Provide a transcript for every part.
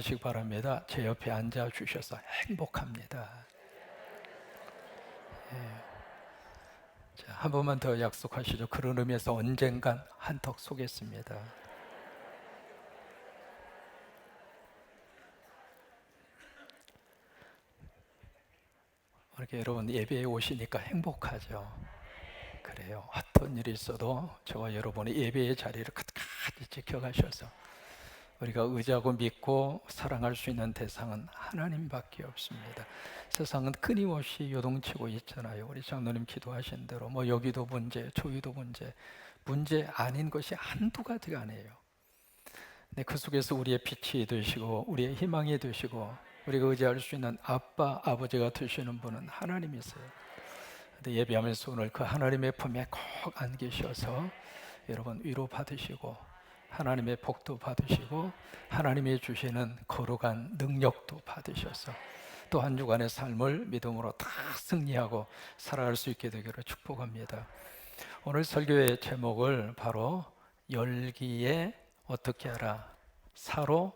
약속하시기 바랍니다. 제 옆에 앉아 주셔서 행복합니다. 자, 한 번만 더 약속하시죠. 그런 의미에서 언젠간 한턱 쏘겠습니다. 이렇게 여러분 예배에 오시니까 행복하죠. 그래요. 어떤 일이 있어도 저와 여러분이 예배의 자리를 끝까지 지켜가셔서 우리가 의지하고 믿고 사랑할 수 있는 대상은 하나님밖에 없습니다. 세상은 끊임없이 요동치고 있잖아요. 우리 장로님 기도하신 대로 뭐 여기도 문제, 저기도 문제 아닌 것이 한두 가지가 아니에요. 근데 그 속에서 우리의 빛이 되시고 우리의 희망이 되시고 우리가 의지할 수 있는 아빠, 아버지가 되시는 분은 하나님이세요. 근데 예배하면서 오늘 그 하나님의 품에 꼭 안기셔서 여러분 위로 받으시고 하나님의 복도 받으시고 하나님이 주시는 거룩한 능력도 받으셔서 또 한 주간의 삶을 믿음으로 다 승리하고 살아갈 수 있게 되기를 축복합니다. 오늘 설교의 제목을 바로 열기에 어떻게 하라? 사로잡여라.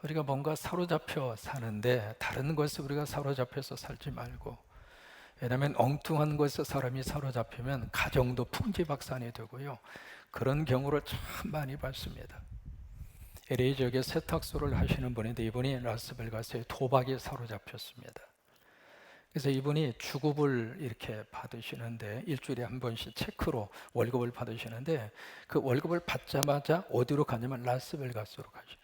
우리가 뭔가 사로잡혀 사는데 다른 것에 우리가 사로잡혀서 살지 말고, 왜냐하면 엉뚱한 것에 사람이 사로잡히면 가정도 풍지박산이 되고요. 그런 경우를 참 많이 봤습니다. LA 지역에 세탁소를 하시는 분인데 이분이 라스베가스에 도박에 사로잡혔습니다. 그래서 이분이 주급을 이렇게 받으시는데 일주일에 한 번씩 체크로 월급을 받으시는데 그 월급을 받자마자 어디로 가냐면 라스베가스로 가셔요.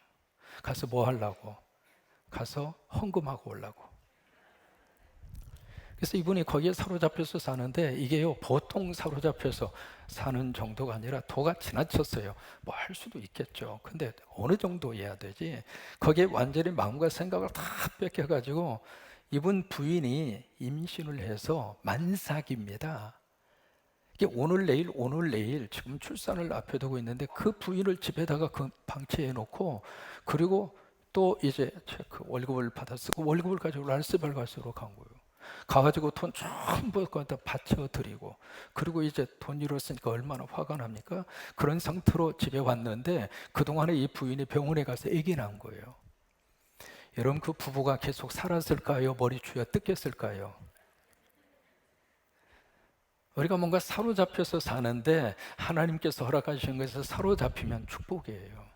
가서 뭐 하려고? 가서 헌금하고 오려고. 그래서 이분이 거기에 사로잡혀서 사는데 이게요 보통 사로잡혀서 사는 정도가 아니라 도가 지나쳤어요. 뭐 할 수도 있겠죠. 근데 어느 정도 해야 되지? 거기에 완전히 마음과 생각을 다 뺏겨가지고 이분 부인이 임신을 해서 만삭입니다. 이게 오늘 내일 지금 출산을 앞에 두고 있는데 그 부인을 집에다가 그 방치해 놓고 그리고 또 이제 그 월급을 받았어. 그 월급을 가지고 라스베가스로 간 거예요. 가가지고 돈 전부 다 바쳐드리고 그리고 이제 돈 잃었으니까 얼마나 화가 납니까? 그런 상태로 집에 왔는데 그동안에 이 부인이 병원에 가서 아기 낳은 거예요. 여러분 그 부부가 계속 살았을까요? 머리 쥐어 뜯겼을까요? 우리가 뭔가 사로잡혀서 사는데 하나님께서 허락하신 것에 사로잡히면 축복이에요.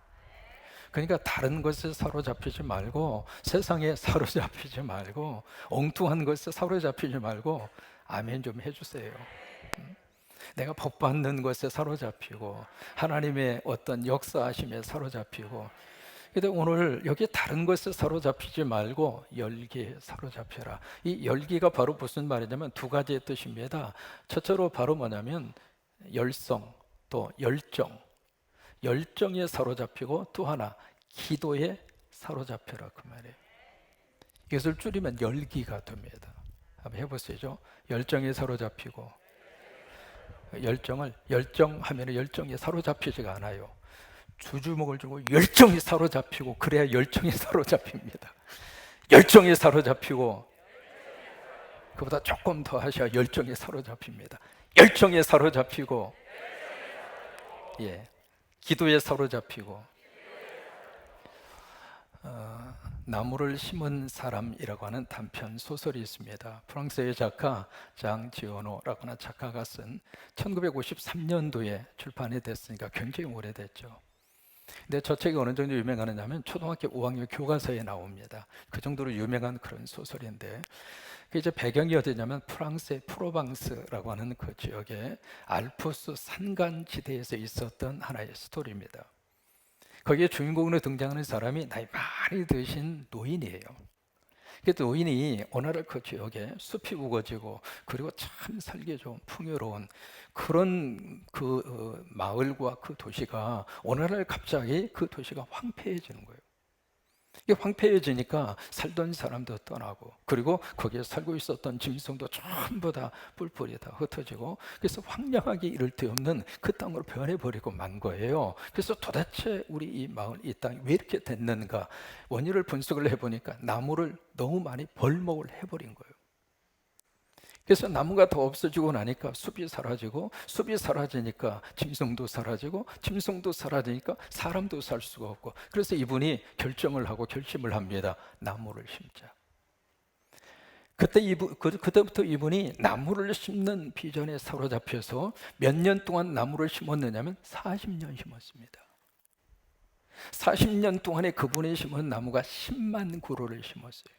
그러니까 다른 것에 사로잡히지 말고 세상에 사로잡히지 말고 엉뚱한 것에 사로잡히지 말고 아멘 좀 해주세요. 내가 복 받는 것에 사로잡히고 하나님의 어떤 역사하심에 사로잡히고 근데 오늘 여기 다른 것에 사로잡히지 말고 열기에 사로잡혀라. 이 열기가 바로 무슨 말이냐면 두 가지의 뜻입니다. 첫째로 바로 뭐냐면 열성 또 열정 열정에 사로잡히고 또 하나 기도에 사로잡혀라 그 말이에요. 이것을 줄이면 열기가 됩니다. 한번 해보시죠. 열정에 사로잡히고 열정하면 열정에 사로잡히지가 않아요. 주주목을 주고 열정에 사로잡히고 그래야 열정에 사로잡힙니다. 열정에 사로잡히고 그보다 조금 더 하셔야 열정에 사로잡힙니다. 열정에 사로잡히고 예, 기도에 사로잡히고 나무를 심은 사람이라고 하는 단편 소설이 있습니다. 프랑스의 작가 장 지오노라고 하는 작가가 쓴 1953년도에 출판이 됐으니까 굉장히 오래됐죠. 근데 저 책이 어느 정도 유명하냐면 초등학교 5학년 교과서에 나옵니다. 그 정도로 유명한 그런 소설인데 그 이제 배경이 어디냐면 프랑스의 프로방스라고 하는 그 지역의 알프스 산간지대에서 있었던 하나의 스토리입니다. 거기에 주인공으로 등장하는 사람이 나이 많이 드신 노인이에요. 그 노인이 어느 날 그 지역에 숲이 우거지고 그리고 참 살기 좋은 풍요로운 그런 그 마을과 그 도시가 어느 날 갑자기 그 도시가 황폐해지는 거예요. 이게 황폐해지니까 살던 사람도 떠나고 그리고 거기에 살고 있었던 짐승도 전부 다 뿔뿔이 다 흩어지고 그래서 황량하게 이를 데 없는 그 땅으로 변해버리고 만 거예요. 그래서 도대체 우리 이 마을, 이 땅이 왜 이렇게 됐는가 원인을 분석을 해보니까 나무를 너무 많이 벌목을 해버린 거예요. 그래서 나무가 더 없어지고 나니까 숲이 사라지고, 숲이 사라지니까 짐승도 사라지고, 짐승도 사라지니까 사람도 살 수가 없고, 그래서 이분이 결정을 하고 결심을 합니다. 나무를 심자. 그때부터 이분이 나무를 심는 비전에 사로잡혀서 몇 년 동안 나무를 심었느냐면 40년 심었습니다. 40년 동안에 그분이 심은 나무가 10만 그루를 심었어요.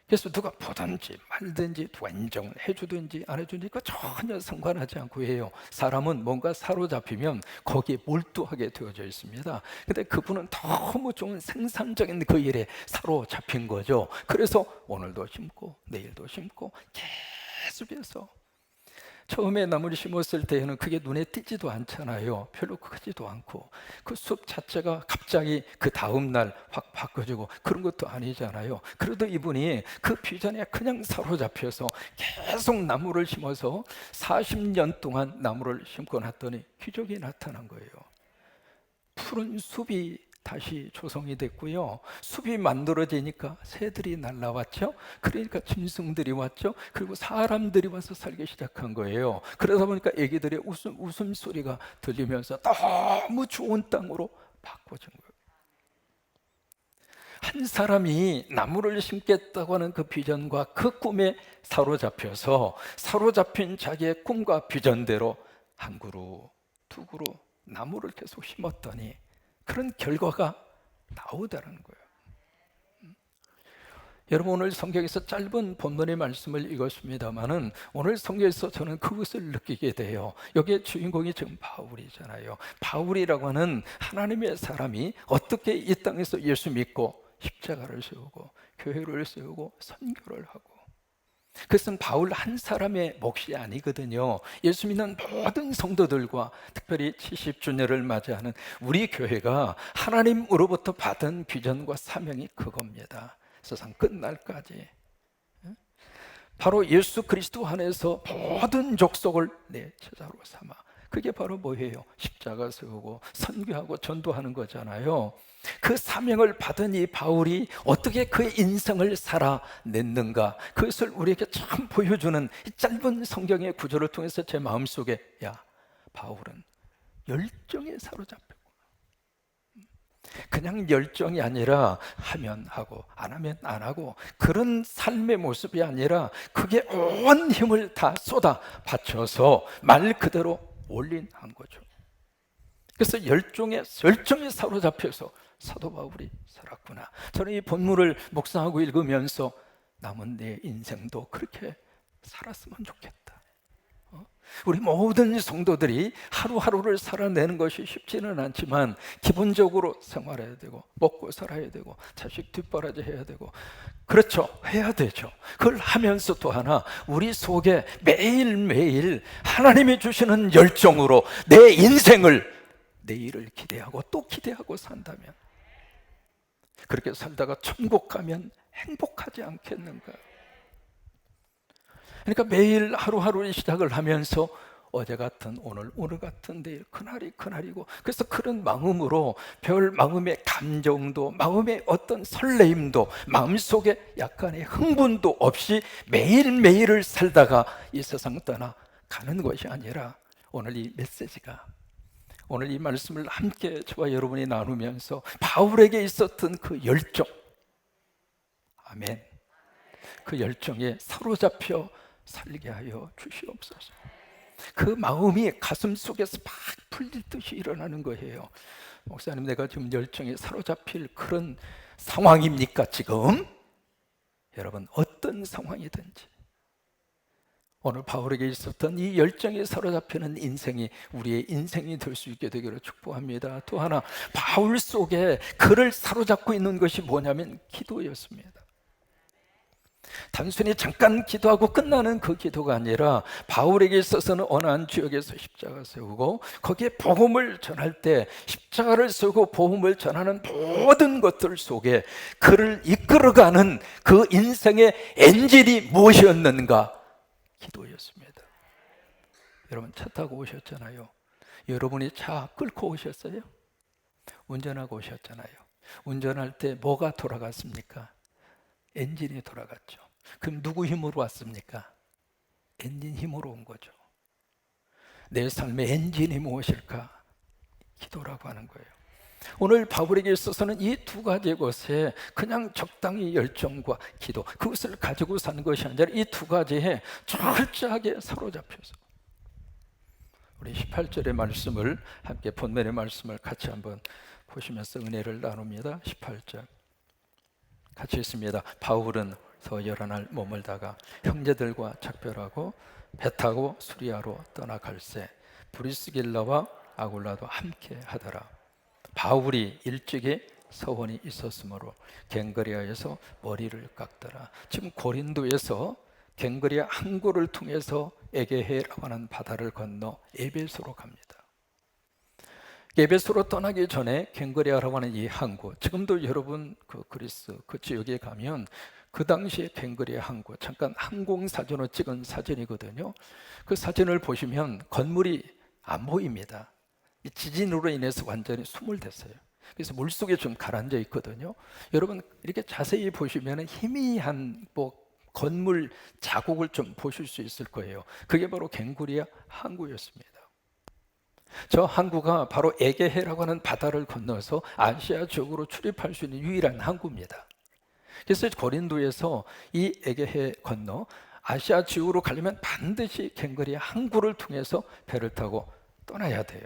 그래서 누가 보든지 말든지 누가 인정을 해주든지 안 해주든지 그 전혀 상관하지 않고 해요. 사람은 뭔가 사로잡히면 거기에 몰두하게 되어져 있습니다. 근데 그분은 너무 좋은 생산적인 그 일에 사로잡힌 거죠. 그래서 오늘도 심고 내일도 심고 계속해서, 처음에 나무를 심었을 때에는 그게 눈에 띄지도 않잖아요. 별로 크지도 않고, 그 숲 자체가 갑자기 그 다음 날 확 바꿔지고 그런 것도 아니잖아요. 그래도 이분이 그 비전에 그냥 사로잡혀서 계속 나무를 심어서 40년 동안 나무를 심고 났더니 기적이 나타난 거예요. 푸른 숲이 다시 조성이 됐고요. 숲이 만들어지니까 새들이 날라왔죠. 그러니까 짐승들이 왔죠. 그리고 사람들이 와서 살기 시작한 거예요. 그러다 보니까 애기들의 웃음소리가 들리면서 너무 좋은 땅으로 바꿔진 거예요. 한 사람이 나무를 심겠다고 하는 그 비전과 그 꿈에 사로잡혀서 사로잡힌 자기의 꿈과 비전대로 한 그루, 두 그루 나무를 계속 심었더니 그런 결과가 나오다라는 거예요. 여러분, 오늘 성경에서 짧은 본문의 말씀을 읽었습니다마는 오늘 성경에서 저는 그것을 느끼게 돼요. 여기에 주인공이 지금 바울이잖아요. 바울이라고 하는 하나님의 사람이 어떻게 이 땅에서 예수 믿고 십자가를 세우고 교회를 세우고 선교를 하고, 그것은 바울 한 사람의 몫이 아니거든요. 예수 믿는 모든 성도들과 특별히 70주년을 맞이하는 우리 교회가 하나님으로부터 받은 비전과 사명이 그겁니다. 세상 끝날까지 바로 예수 그리스도 안에서 모든 족속을 내 제자로 삼아, 그게 바로 뭐예요? 십자가 세우고 선교하고 전도하는 거잖아요. 그 사명을 받은 이 바울이 어떻게 그의 인생을 살아냈는가, 그것을 우리에게 참 보여주는 이 짧은 성경의 구절을 통해서 제 마음속에, 야, 바울은 열정에 사로잡혔고, 그냥 열정이 아니라 하면 하고 안 하면 안 하고 그런 삶의 모습이 아니라 그게 온 힘을 다 쏟아 바쳐서 말 그대로 올인한 거죠. 그래서 열정에 사로잡혀서 사도 바울이 살았구나. 저는 이 본문을 묵상하고 읽으면서 남은 내 인생도 그렇게 살았으면 좋겠다. 우리 모든 성도들이 하루하루를 살아내는 것이 쉽지는 않지만 기본적으로 생활해야 되고 먹고 살아야 되고 자식 뒷바라지 해야 되고, 그렇죠, 해야 되죠. 그걸 하면서 또 하나 우리 속에 매일매일 하나님이 주시는 열정으로 내 인생을, 내일을 기대하고 또 기대하고 산다면, 그렇게 살다가 천국 가면 행복하지 않겠는가? 그러니까 매일 하루하루의 시작을 하면서 어제 같은 오늘, 오늘 같은 내일, 그날이 그날이고, 그래서 그런 마음으로 별 마음의 감정도, 마음의 어떤 설레임도, 마음속에 약간의 흥분도 없이 매일매일을 살다가 이 세상 떠나 가는 것이 아니라, 오늘 이 메시지가, 오늘 이 말씀을 함께 저와 여러분이 나누면서 바울에게 있었던 그 열정, 아멘, 그 열정에 사로잡혀 살게 하여 주시옵소서. 그 마음이 가슴 속에서 막 풀리듯이 일어나는 거예요. 목사님, 내가 지금 열정에 사로잡힐 그런 상황입니까 지금? 여러분, 어떤 상황이든지 오늘 바울에게 있었던 이 열정에 사로잡히는 인생이 우리의 인생이 될 수 있게 되기를 축복합니다. 또 하나, 바울 속에 그를 사로잡고 있는 것이 뭐냐면 기도였습니다. 단순히 잠깐 기도하고 끝나는 그 기도가 아니라 바울에게 있어서는 어느 한 지역에서 십자가 세우고 거기에 복음을 전할 때 십자가를 세우고 복음을 전하는 모든 것들 속에 그를 이끌어가는 그 인생의 엔진이 무엇이었는가? 기도였습니다. 여러분, 차 타고 오셨잖아요. 여러분이 차 끌고 오셨어요? 운전하고 오셨잖아요. 운전할 때 뭐가 돌아갔습니까? 엔진이 돌아갔죠. 그럼 누구 힘으로 왔습니까? 엔진 힘으로 온 거죠. 내 삶의 엔진이 무엇일까? 기도라고 하는 거예요. 오늘 바울에게 있어서는 이 두 가지 것에 그냥 적당히 열정과 기도, 그것을 가지고 사는 것이 아니라 이 두 가지에 철저하게 사로잡혀서, 우리 18절의 말씀을 함께, 본문의 말씀을 같이 한번 보시면서 은혜를 나눕니다. 18절 같이 있습니다. 바울은 더 여러 날 머물다가 형제들과 작별하고 배 타고 수리아로 떠나갈새 브리스길라와 아굴라도 함께 하더라. 바울이 일찍이 서원이 있었으므로 갱그리아에서 머리를 깎더라. 지금 고린도에서 갱그리아 항구를 통해서 에게해라고 하는 바다를 건너 에베소로 갑니다. 에베소로 떠나기 전에 갱그리아라고 하는 이 항구, 지금도 여러분 그 그리스 그 지역에 가면 그 당시에 갱그리아 항구, 잠깐 항공사진으로 찍은 사진이거든요. 그 사진을 보시면 건물이 안 보입니다. 이 지진으로 인해서 완전히 수몰됐어요. 그래서 물속에 좀 가라앉아 있거든요. 여러분 이렇게 자세히 보시면 희미한 건물 자국을 좀 보실 수 있을 거예요. 그게 바로 갱그리아 항구였습니다. 저 항구가 바로 에게해라고 하는 바다를 건너서 아시아 지역으로 출입할 수 있는 유일한 항구입니다. 그래서 고린도에서 이 에게해 건너 아시아 지역으로 가려면 반드시 갱그리아 항구를 통해서 배를 타고 떠나야 돼요.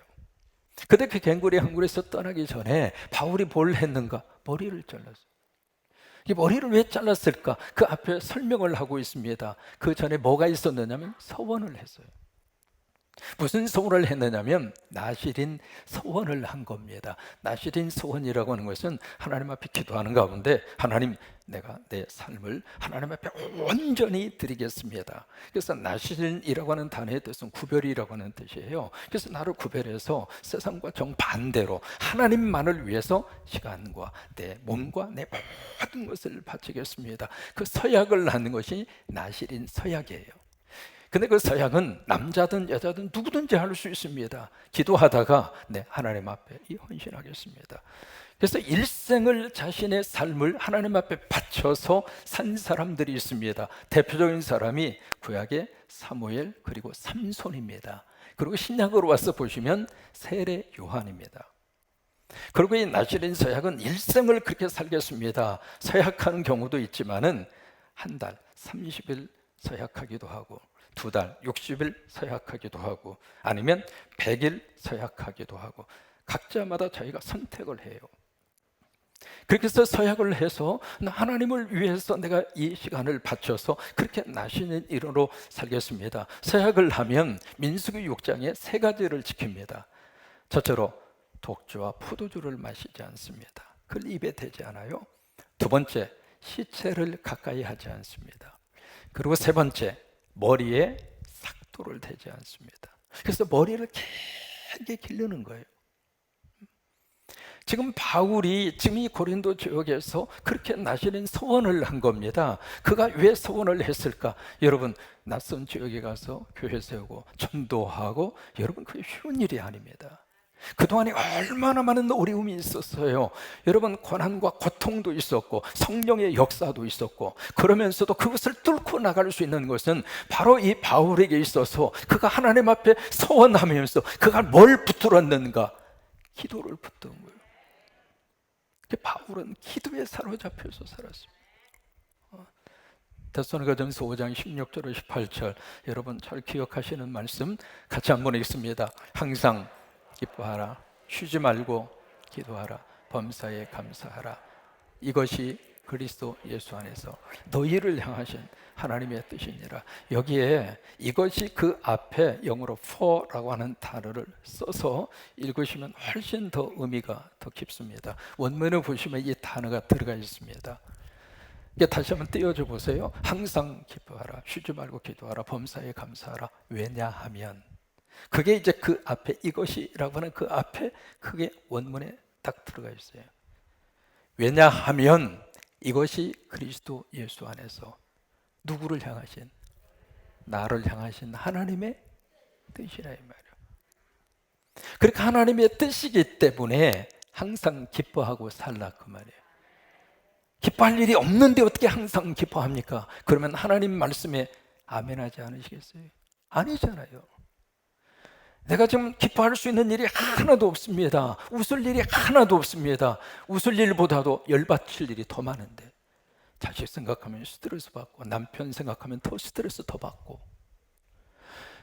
근데 그 갱그리아 항구에서 떠나기 전에 바울이 뭘 했는가? 머리를 잘랐어요. 이 머리를 왜 잘랐을까? 그 앞에 설명을 하고 있습니다. 그 전에 뭐가 있었느냐면 서원을 했어요. 무슨 서원을 했느냐면 나실인 서원을 한 겁니다. 나실인 서원이라고 하는 것은 하나님 앞에 기도하는 가운데, 하나님, 내가 내 삶을 하나님 앞에 온전히 드리겠습니다. 그래서 나실인이라고 하는 단어의 뜻은 구별이라고 하는 뜻이에요. 그래서 나를 구별해서 세상과 정반대로 하나님만을 위해서 시간과 내 몸과 내 모든 것을 바치겠습니다. 그 서약을 하는 것이 나실인 서약이에요. 근데 그 서약은 남자든 여자든 누구든지 할 수 있습니다. 기도하다가 하나님 앞에 헌신하겠습니다. 그래서 일생을, 자신의 삶을 하나님 앞에 바쳐서 산 사람들이 있습니다. 대표적인 사람이 구약의 사무엘 그리고 삼손입니다. 그리고 신약으로 와서 보시면 세례 요한입니다. 그리고 이 나실인 서약은 일생을 그렇게 살겠습니다. 서약하는 경우도 있지만은 한 달 30일 서약하기도 하고, 2달 60일 서약하기도 하고, 아니면 100일 서약하기도 하고, 각자마다 자기가 선택을 해요. 그렇게 해서 서약을 해서 하나님을 위해서 내가 이 시간을 바쳐서 그렇게 나시는 일으로 살겠습니다. 서약을 하면 민수기 6장에 3가지를 지킵니다. 첫째로 독주와 포도주를 마시지 않습니다. 그걸 입에 대지 않아요. 2번째, 시체를 가까이 하지 않습니다. 그리고 3번째, 머리에 삭도를 대지 않습니다. 그래서 머리를 길게 기르는 거예요. 지금 바울이 지금 이 고린도 지역에서 그렇게 나시는 서원을 한 겁니다. 그가 왜 서원을 했을까? 여러분, 낯선 지역에 가서 교회 세우고 전도하고, 여러분 그게 쉬운 일이 아닙니다. 그동안에 얼마나 많은 어려움이 있었어요. 여러분, 고난과 고통도 있었고 성령의 역사도 있었고, 그러면서도 그것을 뚫고 나갈 수 있는 것은 바로 이 바울에게 있어서 그가 하나님 앞에 서원하면서 그가 뭘 붙들었는가? 기도를 붙든 거예요. 바울은 기도에 사로잡혀서 살았습니다. 데살로니가전서 5장 16절로 18절, 여러분 잘 기억하시는 말씀 같이 한번 읽습니다. 항상 기뻐하라, 쉬지 말고 기도하라, 범사에 감사하라. 이것이 그리스도 예수 안에서 너희를 향하신 하나님의 뜻이니라. 여기에 이것이 그 앞에 영어로 for라고 하는 단어를 써서 읽으시면 훨씬 더 의미가 더 깊습니다. 원문을 보시면 이 단어가 들어가 있습니다. 다시 한번 띄워줘 보세요. 항상 기뻐하라, 쉬지 말고 기도하라, 범사에 감사하라. 왜냐하면, 그게 이제 그 앞에 이것이라고 하는 그 앞에 그게 원문에 딱 들어가 있어요. 왜냐하면 이것이 그리스도 예수 안에서 누구를 향하신? 나를 향하신 하나님의 뜻이라 이 말이에요. 그러니까 하나님의 뜻이기 때문에 항상 기뻐하고 살라 그 말이에요. 기뻐할 일이 없는데 어떻게 항상 기뻐합니까? 그러면 하나님 말씀에 아멘하지 않으시겠어요? 아니잖아요. 내가 지금 기뻐할 수 있는 일이 하나도 없습니다. 웃을 일이 하나도 없습니다. 웃을 일보다도 열받칠 일이 더 많은데, 자식 생각하면 스트레스 받고 남편 생각하면 더 스트레스 더 받고,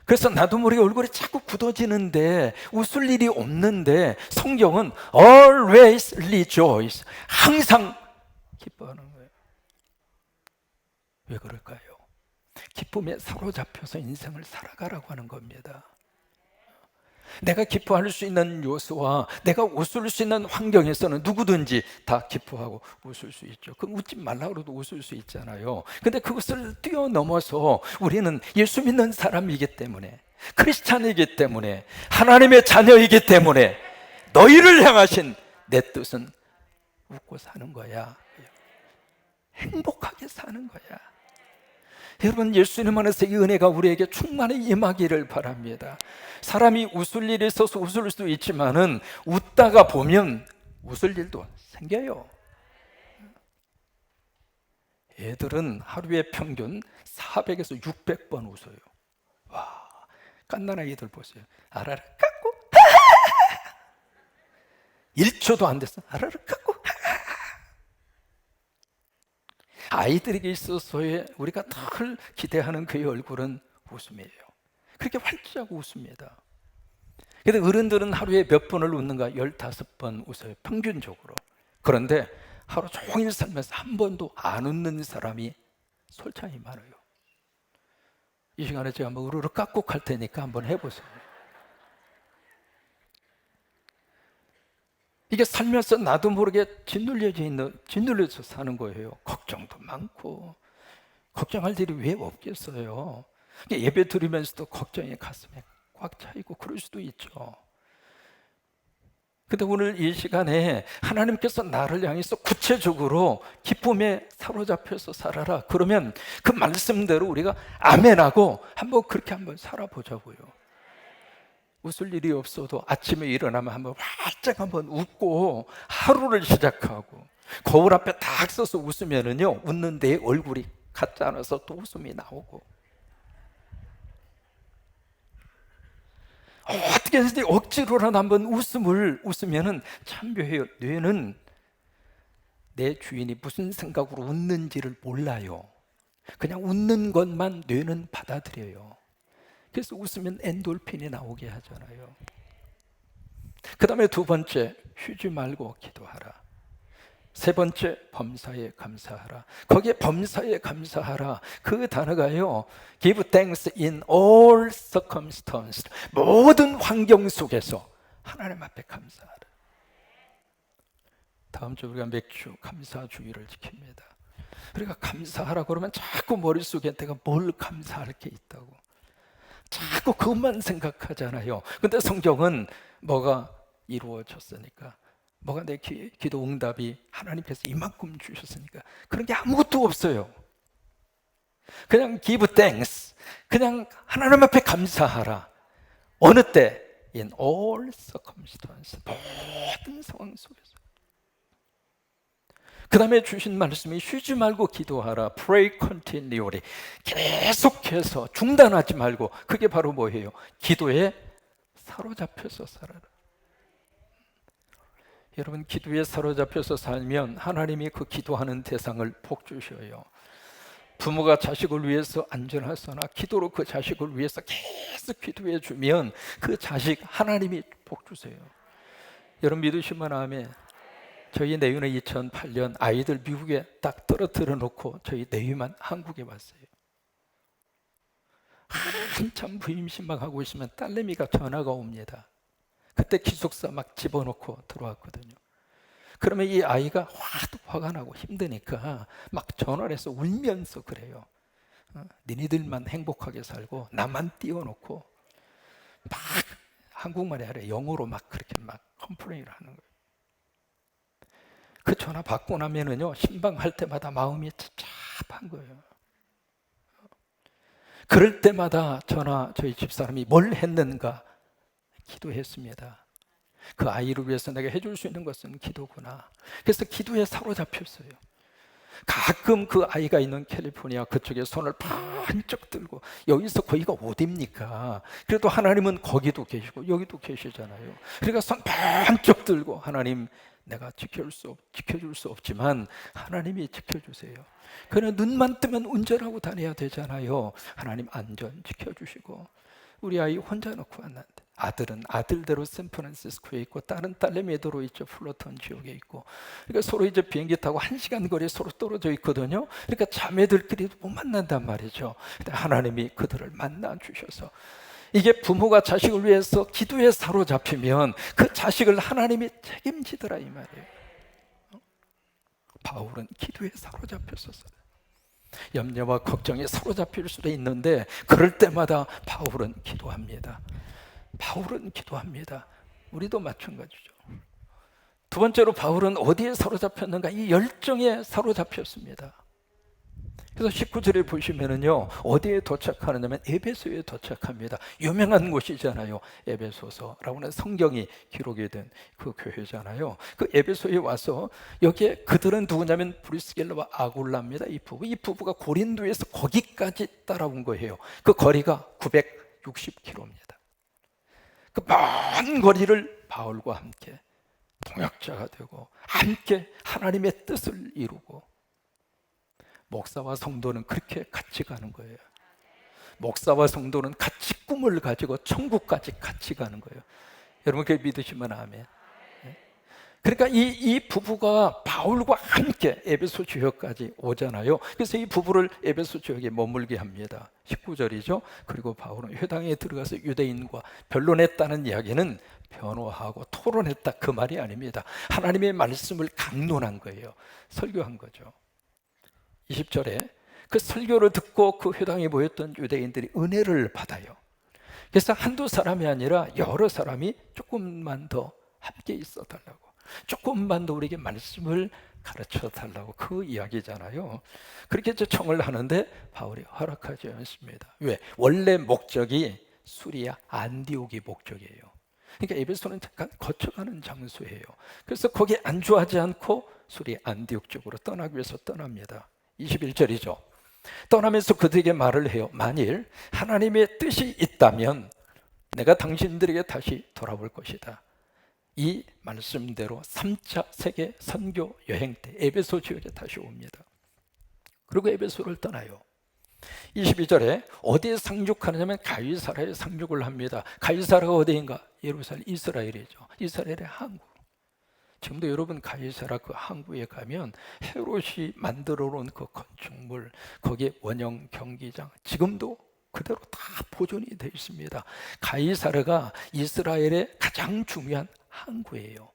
그래서 나도 모르게 얼굴이 자꾸 굳어지는데 웃을 일이 없는데, 성경은 always rejoice, 항상 기뻐하는 거예요. 왜 그럴까요? 기쁨에 사로잡혀서 인생을 살아가라고 하는 겁니다. 내가 기뻐할 수 있는 요소와 내가 웃을 수 있는 환경에서는 누구든지 다 기뻐하고 웃을 수 있죠. 그럼 웃지 말라고 해도 웃을 수 있잖아요. 근데 그것을 뛰어넘어서 우리는 예수 믿는 사람이기 때문에, 크리스찬이기 때문에, 하나님의 자녀이기 때문에 너희를 향하신 내 뜻은 웃고 사는 거야. 행복하게 사는 거야. 여러분, 예수님 안에서 이 은혜가 우리에게 충만히 임하기를 바랍니다. 사람이 웃을 일이 있어서 웃을 수도 있지만은 웃다가 보면 웃을 일도 생겨요. 애들은 하루에 평균 400에서 600번 웃어요. 와, 갓난아이들 보세요. 아라라 깎고 1초도 안 됐어. 아라라 깎고. 아이들에게 있어서의 우리가 늘 기대하는 그의 얼굴은 웃음이에요. 그렇게 활짝 웃습니다. 근데 어른들은 하루에 몇 번을 웃는가? 15번 웃어요, 평균적으로. 그런데 하루 종일 살면서 한 번도 안 웃는 사람이 솔찬히 많아요. 이 시간에 제가 한번 우르르 깍꾹 할 테니까 한번 해보세요. 이게 살면서 나도 모르게 짓눌려서 사는 거예요. 걱정도 많고, 걱정할 일이 왜 없겠어요. 예배 드리면서도 걱정이 가슴에 꽉 차이고 그럴 수도 있죠. 근데 오늘 이 시간에 하나님께서 나를 향해서 구체적으로 기쁨에 사로잡혀서 살아라, 그러면 그 말씀대로 우리가 아멘하고 그렇게 한번 살아보자고요. 웃을 일이 없어도 아침에 일어나면 활짝 한번 웃고 하루를 시작하고, 거울 앞에 딱 서서 웃으면은요, 웃는 내 얼굴이 같지 않아서 또 웃음이 나오고, 어떻게 해서 억지로라도 한번 웃으면은 참 묘해요. 뇌는 내 주인이 무슨 생각으로 웃는지를 몰라요. 그냥 웃는 것만 뇌는 받아들여요. 그래서 웃으면 엔돌핀이 나오게 하잖아요. 그 다음에 두 번째, 쉬지 말고 기도하라. 세 번째, 범사에 감사하라. 거기에 범사에 감사하라, 그 단어가요, give thanks in all circumstances, 모든 환경 속에서 하나님 앞에 감사하라. 다음 주 우리가 맥주 감사주의를 지킵니다. 우리가 감사하라 그러면 자꾸 머릿속에 내가 뭘 감사할 게 있다고 자꾸 그것만 생각하잖아요. 근데 성경은 뭐가 이루어졌으니까, 뭐가 내 기도 응답이 하나님께서 이만큼 주셨으니까 그런 게 아무것도 없어요. 그냥 give thanks, 그냥 하나님 앞에 감사하라. 어느 때? In all circumstances, 모든 상황 속에서. 그 다음에 주신 말씀이 쉬지 말고 기도하라. Pray continually, 계속해서 중단하지 말고. 그게 바로 뭐예요? 기도에 사로잡혀서 살아라. 여러분, 기도에 사로잡혀서 살면 하나님이 그 기도하는 대상을 복 주셔요. 부모가 자식을 위해서 안전하거나 기도로 그 자식을 위해서 계속 기도해 주면 그 자식 하나님이 복 주세요. 여러분 믿으시면 아멘. 저희 내유는 2008년 아이들 미국에 딱 떨어뜨려 놓고 저희 내유만 한국에 왔어요. 한참 부임신방하고 있으면 딸내미가 전화가 옵니다. 그때 기숙사 막 집어넣고 들어왔거든요. 그러면 이 아이가 화가 나고 힘드니까 막 전화를 해서 울면서 그래요. 니네들만 행복하게 살고 나만 띄워놓고, 막 한국말이 아니라 영어로 막 그렇게 막 컴플레인을 하는 거예요. 그 전화 받고 나면은요, 신방할 때마다 마음이 찹찹한 거예요. 그럴 때마다 저희 집사람이 뭘 했는가? 기도했습니다. 그 아이를 위해서 내가 해줄 수 있는 것은 기도구나. 그래서 기도에 사로잡혔어요. 가끔 그 아이가 있는 캘리포니아 그쪽에 손을 반쪽 들고, 여기서 거기가 어딥니까? 그래도 하나님은 거기도 계시고 여기도 계시잖아요. 그러니까 손 반쪽 들고, 하나님, 내가 지켜줄 수 없지만 하나님이 지켜주세요. 그러나 눈만 뜨면 운전하고 다녀야 되잖아요. 하나님 안전 지켜주시고. 우리 아이 혼자 놓고 왔는데, 아들은 아들대로 샌프란시스코에 있고 딸은 딸내미대로 있죠. 플러턴 지역에 있고. 그러니까 서로 이제 비행기 타고 1시간 거리에 서로 떨어져 있거든요. 그러니까 자매들끼리 못 만난단 말이죠. 근데 하나님이 그들을 만나 주셔서, 이게 부모가 자식을 위해서 기도에 사로잡히면 그 자식을 하나님이 책임지더라, 이 말이에요. 바울은 기도에 사로잡혔었어요. 염려와 걱정에 사로잡힐 수도 있는데 그럴 때마다 바울은 기도합니다. 바울은 기도합니다. 우리도 마찬가지죠. 두 번째로 바울은 어디에 사로잡혔는가? 이 열정에 사로잡혔습니다. 그래서 19절에 보시면은요, 어디에 도착하느냐면 에베소에 도착합니다. 유명한 곳이잖아요. 에베소서라고 하는 성경이 기록이 된 그 교회잖아요. 그 에베소에 와서, 여기에 그들은 누구냐면 브리스길라와 아굴라입니다. 이 부부가 고린도에서 거기까지 따라온 거예요. 그 거리가 960km입니다. 그 먼 거리를 바울과 함께 동역자가 되고 함께 하나님의 뜻을 이루고, 목사와 성도는 그렇게 같이 가는 거예요. 목사와 성도는 같이 꿈을 가지고 천국까지 같이 가는 거예요. 여러분 그게 믿으시면 아멘. 그러니까 이 부부가 바울과 함께 에베소 지역까지 오잖아요. 그래서 이 부부를 에베소 지역에 머물게 합니다. 19절이죠. 그리고 바울은 회당에 들어가서 유대인과 변론했다는 이야기는 변호하고 토론했다, 그 말이 아닙니다. 하나님의 말씀을 강론한 거예요. 설교한 거죠. 20절에 그 설교를 듣고 그 회당에 모였던 유대인들이 은혜를 받아요. 그래서 한두 사람이 아니라 여러 사람이 조금만 더 함께 있어 달라고, 조금만 더 우리에게 말씀을 가르쳐 달라고, 그 이야기잖아요. 그렇게 이제 청을 하는데 바울이 허락하지 않습니다. 왜? 원래 목적이 수리아 안디옥이 목적이에요. 그러니까 에베소는 잠깐 거쳐가는 장소예요. 그래서 거기에 안주하지 않고 수리아 안디옥 쪽으로 떠나기 위해서 떠납니다. 21절이죠. 떠나면서 그들에게 말을 해요. 만일 하나님의 뜻이 있다면 내가 당신들에게 다시 돌아올 것이다. 이 말씀대로 3차 세계 선교 여행 때 에베소 지역에 다시 옵니다. 그리고 에베소를 떠나요. 22절에 어디에 상륙하느냐면 가이사라에 상륙을 합니다. 가이사라가 어디인가? 예루살렘, 이스라엘이죠. 이스라엘의 항구. 지금도 여러분 가이사라 그 항구에 가면 헤롯이 만들어 놓은 그 건축물, 거기에 원형 경기장, 지금도 그대로 다 보존이 되어 있습니다. 가이사라가 이스라엘의 가장 중요한 항구예요.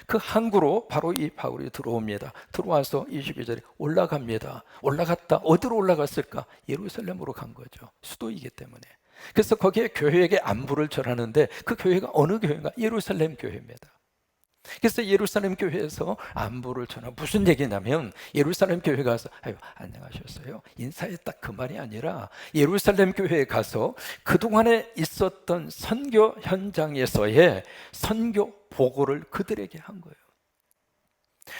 그 항구로 바로 이 바울이 들어옵니다. 들어와서 22절에 올라갑니다. 올라갔다. 어디로 올라갔을까? 예루살렘으로 간 거죠. 수도이기 때문에. 그래서 거기에 교회에게 안부를 전하는데, 그 교회가 어느 교회인가? 예루살렘 교회입니다. 그래서 예루살렘 교회에서 안부를 전하, 무슨 얘기냐면 예루살렘 교회 가서 아유 안녕하셨어요 인사했다, 그 말이 아니라 예루살렘 교회에 가서 그동안에 있었던 선교 현장에서의 선교 보고를 그들에게 한 거예요.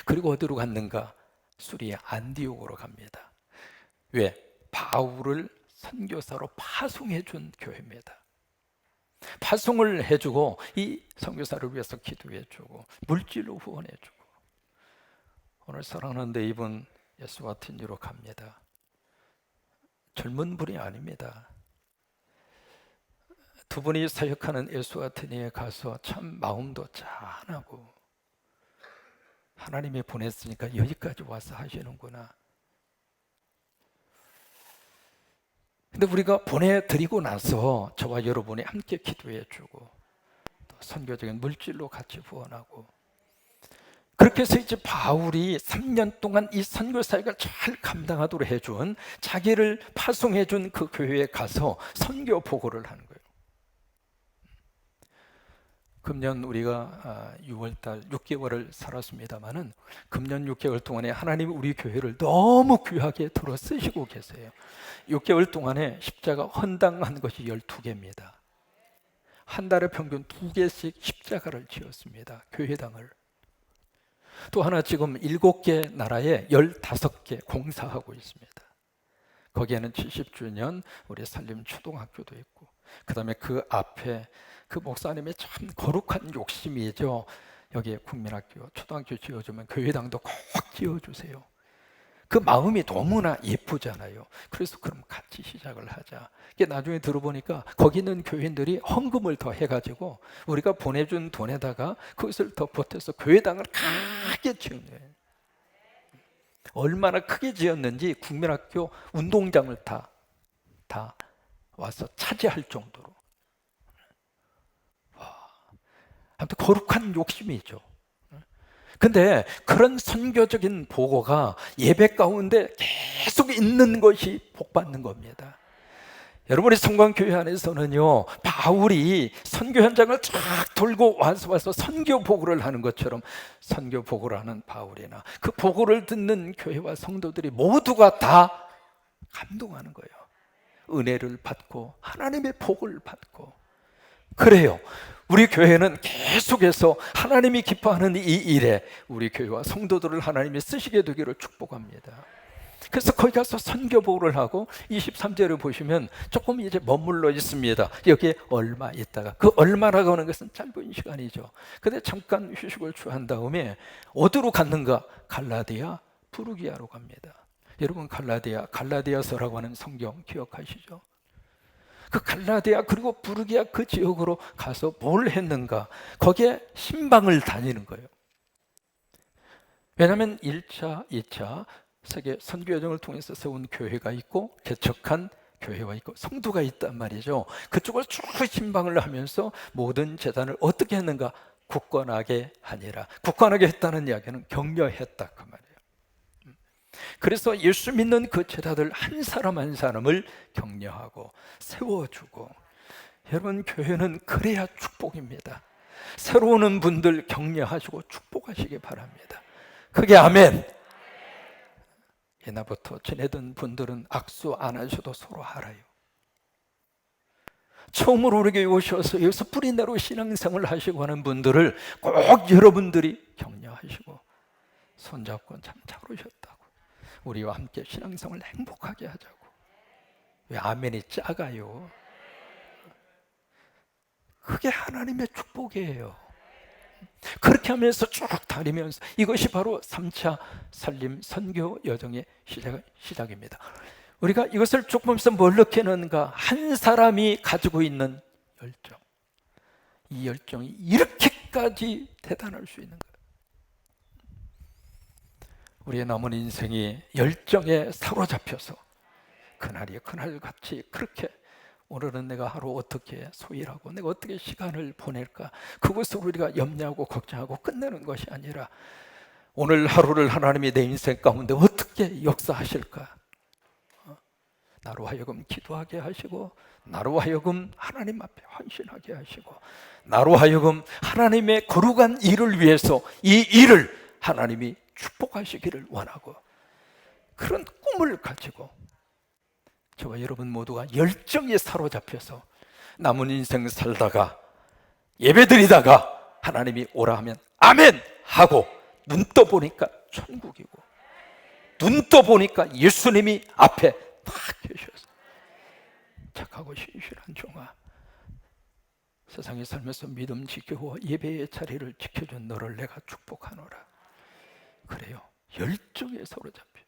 그리고 어디로 갔는가? 수리아 안디옥으로 갑니다. 왜? 바울을 선교사로 파송해 준 교회입니다. 파송을 해주고 이 선교사를 위해서 기도해주고 물질로 후원해주고, 오늘 사랑하는데 이분 예수 같은 이로 갑니다. 젊은 분이 아닙니다. 두 분이 사역하는 예수 같은 이에 가서 참 마음도 짠하고, 하나님이 보냈으니까 여기까지 와서 하시는구나. 근데 우리가 보내드리고 나서 저와 여러분이 함께 기도해주고 또 선교적인 물질로 같이 후원하고, 그렇게 해서 이제 바울이 3년 동안 이 선교 사역을 잘 감당하도록 해준, 자기를 파송해준 그 교회에 가서 선교 보고를 하는 거예요. 금년 우리가 6월달 6개월을 살았습니다마는 금년 6개월 동안에 하나님이 우리 교회를 너무 귀하게 들어 쓰시고 계세요. 6개월 동안에 십자가 헌당한 것이 12개입니다. 한 달에 평균 2개씩 십자가를 지었습니다. 교회당을. 또 하나 지금 7개 나라에 15개 공사하고 있습니다. 거기에는 70주년 우리 산림 초등학교도 있고, 그 다음에 그 앞에 그 목사님의 참 거룩한 욕심이죠. 여기에 국민학교, 초등학교 지어주면 교회당도 꼭 지어주세요. 그 마음이 너무나 예쁘잖아요. 그래서 그럼 같이 시작을 하자. 이게 나중에 들어보니까 거기 있는 교인들이 헌금을 더 해가지고 우리가 보내준 돈에다가 그것을 더 보태서 교회당을 크게 지은 거예요. 얼마나 크게 지었는지 국민학교 운동장을 다 와서 차지할 정도로. 아무튼 거룩한 욕심이죠. 근데 그런 선교적인 보고가 예배 가운데 계속 있는 것이 복받는 겁니다. 여러분의 성광교회 안에서는요, 바울이 선교 현장을 쫙 돌고 와서 선교 보고를 하는 것처럼 선교 보고를 하는 바울이나 그 보고를 듣는 교회와 성도들이 모두가 다 감동하는 거예요. 은혜를 받고 하나님의 복을 받고. 그래요. 우리 교회는 계속해서 하나님이 기뻐하는 이 일에 우리 교회와 성도들을 하나님이 쓰시게 되기를 축복합니다. 그래서 거기 가서 선교보고를 하고 23절을 보시면 조금 이제 머물러 있습니다. 여기에 얼마 있다가, 그 얼마라고 하는 것은 짧은 시간이죠. 근데 잠깐 휴식을 취한 다음에 어디로 갔는가? 갈라디아, 부르기아로 갑니다. 여러분 갈라디아서라고 하는 성경 기억하시죠? 그 갈라디아 그리고 부르기아 그 지역으로 가서 뭘 했는가? 거기에 신방을 다니는 거예요. 왜냐하면 1차, 2차 세계 선교 여정을 통해서 세운 교회가 있고 개척한 교회가 있고 성도가 있단 말이죠. 그쪽을 쭉 신방을 하면서 모든 재단을 어떻게 했는가? 굳건하게 하니라. 굳건하게 했다는 이야기는 격려했다 그 말이에요. 그래서 예수 믿는 그 제자들 한 사람 한 사람을 격려하고 세워주고. 여러분, 교회는 그래야 축복입니다. 새로 오는 분들 격려하시고 축복하시기 바랍니다. 그게 아멘. 옛날부터 지내던 분들은 악수 안 하셔도 서로 알아요. 처음으로 우리 교회 오셔서 여기서 뿌리내로 신앙생활을 하시고 하는 분들을 꼭 여러분들이 격려하시고 손잡고 참 잘 오셨다고, 우리와 함께 신앙생활을 행복하게 하자고. 왜 아멘이 작아요? 그게 하나님의 축복이에요. 그렇게 하면서 쭉 다니면서 이것이 바로 3차 산림 선교 여정의 시작입니다. 우리가 이것을 쭉 보면서 뭘 느끼는가? 한 사람이 가지고 있는 열정, 이 열정이 이렇게까지 대단할 수 있는 거예요. 우리의 남은 인생이 열정에 사로잡혀서 그날이 그날같이 그렇게 오늘은 내가 하루 어떻게 소일하고 내가 어떻게 시간을 보낼까, 그것을 우리가 염려하고 걱정하고 끝내는 것이 아니라 오늘 하루를 하나님이 내 인생 가운데 어떻게 역사하실까, 나로 하여금 기도하게 하시고 나로 하여금 하나님 앞에 헌신하게 하시고 나로 하여금 하나님의 거룩한 일을 위해서 이 일을 하나님이 축복하시기를 원하고, 그런 꿈을 가지고 저와 여러분 모두가 열정에 사로잡혀서 남은 인생 살다가 예배드리다가 하나님이 오라 하면 아멘 하고 눈 떠보니까 천국이고 눈 떠보니까 예수님이 앞에 딱 계셔서 착하고 신실한 종아, 세상에 살면서 믿음 지키고 예배의 자리를 지켜준 너를 내가 축복하노라. 그래요. 열정에 사로잡혀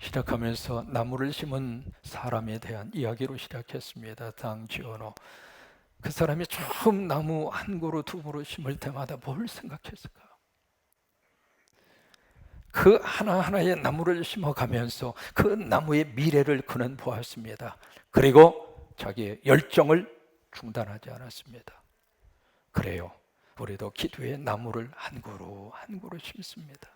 시작하면서 나무를 심은 사람에 대한 이야기로 시작했습니다. 장지원호. 그 사람이 처음 나무 한 그루 두 그루 심을 때마다 뭘 생각했을까? 그 하나하나의 나무를 심어가면서 그 나무의 미래를 그는 보았습니다. 그리고 자기의 열정을 중단하지 않았습니다. 그래요. 우리도 기도의 나무를 한 그루 한 그루 심습니다.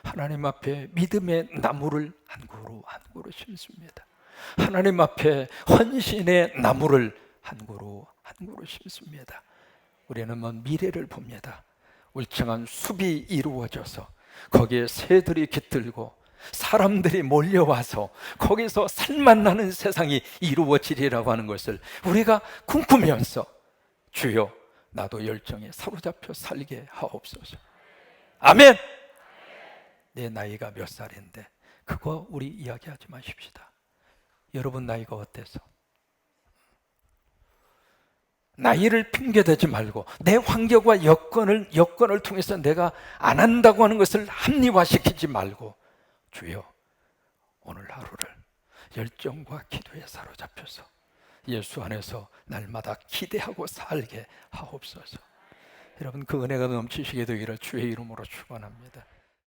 하나님 앞에 믿음의 나무를 한 그루 한 그루 심습니다. 하나님 앞에 헌신의 나무를 한 그루 한 그루 심습니다. 우리는 먼 미래를 봅니다. 울창한 숲이 이루어져서 거기에 새들이 깃들고 사람들이 몰려와서 거기서 살맛 나는 세상이 이루어지리라고 하는 것을 우리가 꿈꾸면서 주여 나도 열정에 사로잡혀 살게 하옵소서. 아멘. 내 나이가 몇 살인데 그거 우리 이야기하지 마십시다. 여러분 나이가 어때서? 나이를 핑계대지 말고 내 환경과 여건을 통해서 내가 안 한다고 하는 것을 합리화시키지 말고 주여 오늘 하루를 열정과 기도에 사로잡혀서 예수 안에서 날마다 기대하고 살게 하옵소서. 여러분 그 은혜가 넘치시게 되기를 주의 이름으로 축원합니다.